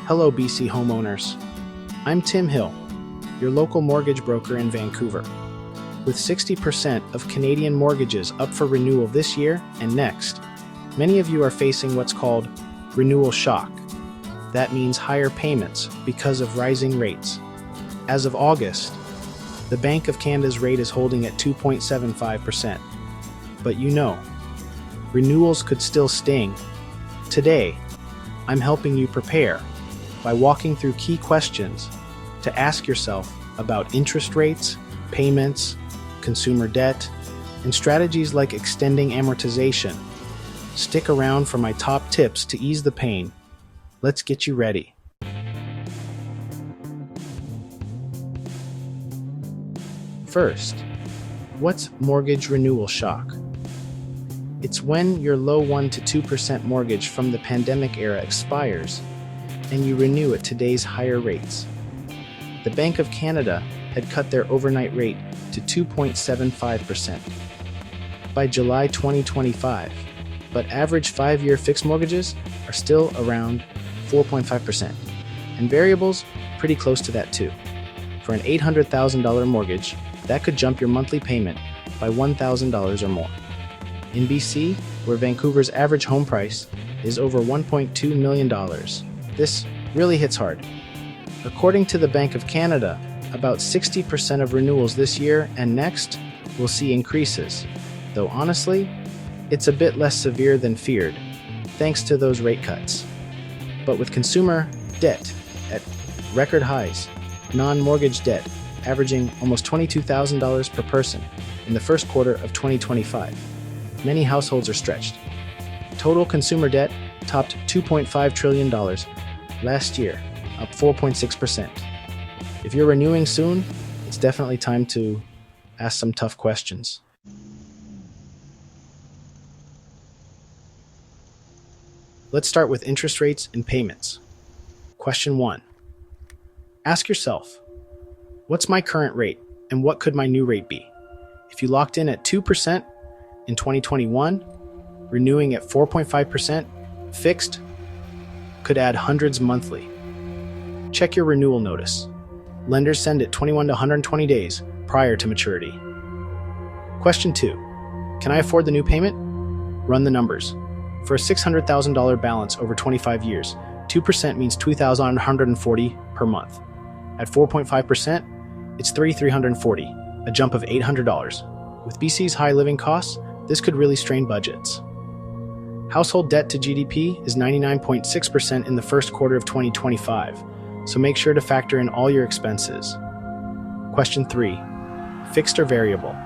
Hello, BC homeowners. I'm Tim Hill, your local mortgage broker in Vancouver. With 60% of Canadian mortgages up for renewal this year and next, many of you are facing what's called renewal shock. That means higher payments because of rising rates. As of August, the Bank of Canada's rate is holding at 2.75%. But renewals could still sting. Today, I'm helping you prepare by walking through key questions to ask yourself about interest rates, payments, consumer debt, and strategies like extending amortization. Stick around for my top tips to ease the pain. Let's get you ready. First, what's mortgage renewal shock? It's when your low 1 to 2% mortgage from the pandemic era expires and you renew at today's higher rates. The Bank of Canada had cut their overnight rate to 2.75% by July 2025, but average 5-year fixed mortgages are still around 4.5%, and variables pretty close to that too. For an $800,000 mortgage, that could jump your monthly payment by $1,000 or more. In BC, where Vancouver's average home price is over $1.2 million, this really hits hard. According to the Bank of Canada, about 60% of renewals this year and next will see increases, though honestly, it's a bit less severe than feared, thanks to those rate cuts. But with consumer debt at record highs, non-mortgage debt averaging almost $22,000 per person in the first quarter of 2025, many households are stretched. Total consumer debt topped $2.5 trillion last year, up 4.6%. If you're renewing soon, it's definitely time to ask some tough questions. Let's start with interest rates and payments. Question 1. Ask yourself, what's my current rate and what could my new rate be? If you locked in at 2% in 2021, renewing at 4.5% fixed could add hundreds monthly. Check your renewal notice. Lenders send it 21 to 120 days prior to maturity. Question 2. Can I afford the new payment? Run the numbers. For a $600,000 balance over 25 years, 2% means $2,140 per month. At 4.5%, it's $3,340, a jump of $800. With BC's high living costs, this could really strain budgets. Household debt to GDP is 99.6% in the first quarter of 2025, so make sure to factor in all your expenses. Question 3. Fixed or variable?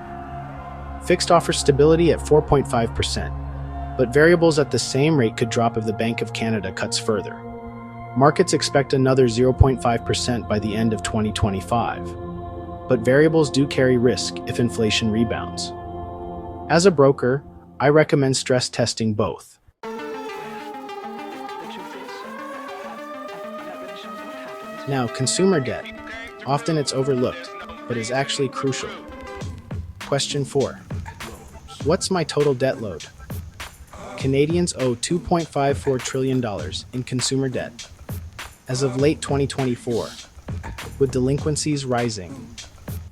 Fixed offers stability at 4.5%, but variables at the same rate could drop if the Bank of Canada cuts further. Markets expect another 0.5% by the end of 2025, but variables do carry risk if inflation rebounds. As a broker, I recommend stress testing both. Now, consumer debt. Often it's overlooked, but is actually crucial. Question 4. What's my total debt load? Canadians owe $2.54 trillion in consumer debt. As of late 2024, with delinquencies rising,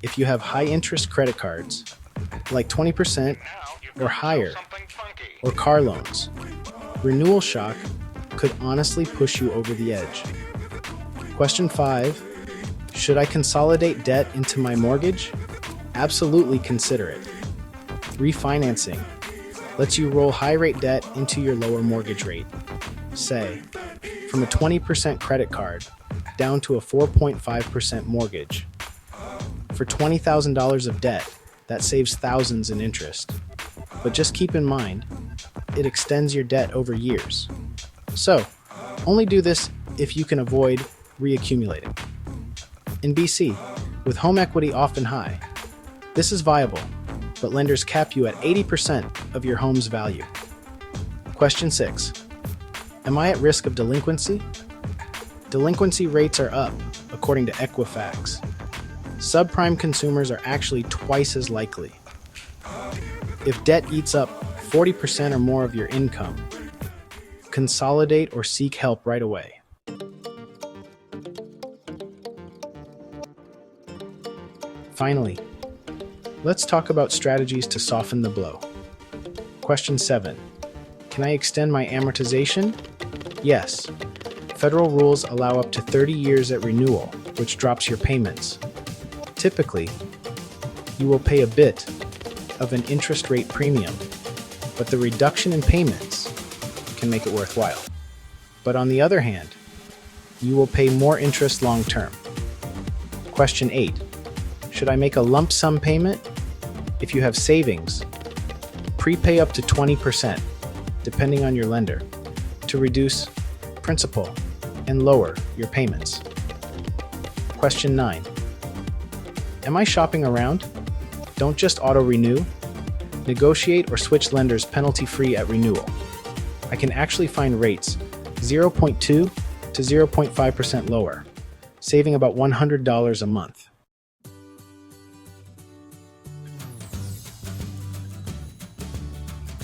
if you have high-interest credit cards, like 20% or higher, or car loans, renewal shock could honestly push you over the edge. Question 5. Should I consolidate debt into my mortgage? Absolutely consider it. Refinancing lets you roll high-rate debt into your lower mortgage rate. Say, from a 20% credit card down to a 4.5% mortgage. For $20,000 of debt, that saves thousands in interest. But just keep in mind, it extends your debt over years. So, only do this if you can avoid reaccumulating. In BC, with home equity often high, this is viable, but lenders cap you at 80% of your home's value. Question 6. Am I at risk of delinquency? Delinquency rates are up, according to Equifax. Subprime consumers are actually twice as likely. If debt eats up 40% or more of your income, consolidate or seek help right away. Finally, let's talk about strategies to soften the blow. Question 7. Can I extend my amortization? Yes. Federal rules allow up to 30 years at renewal, which drops your payments. Typically, you will pay a bit of an interest rate premium, but the reduction in payments can make it worthwhile. But on the other hand, you will pay more interest long term. Question 8. Should I make a lump sum payment? If you have savings, prepay up to 20%, depending on your lender, to reduce principal and lower your payments. Question 9. Am I shopping around? Don't just auto-renew. Negotiate or switch lenders penalty-free at renewal. I can actually find rates 0.2 to 0.5% lower, saving about $100 a month.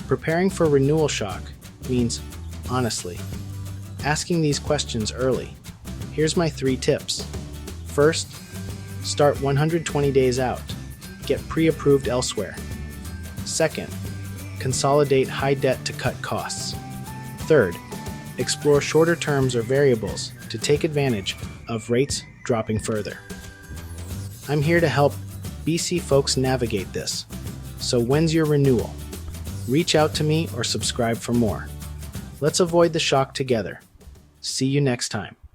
Preparing for renewal shock means, honestly, asking these questions early. Here's my 3 tips. First, start 120 days out. Get pre-approved elsewhere. Second, consolidate high debt to cut costs. Third, explore shorter terms or variables to take advantage of rates dropping further. I'm here to help BC folks navigate this. So when's your renewal? Reach out to me or subscribe for more. Let's avoid the shock together. See you next time.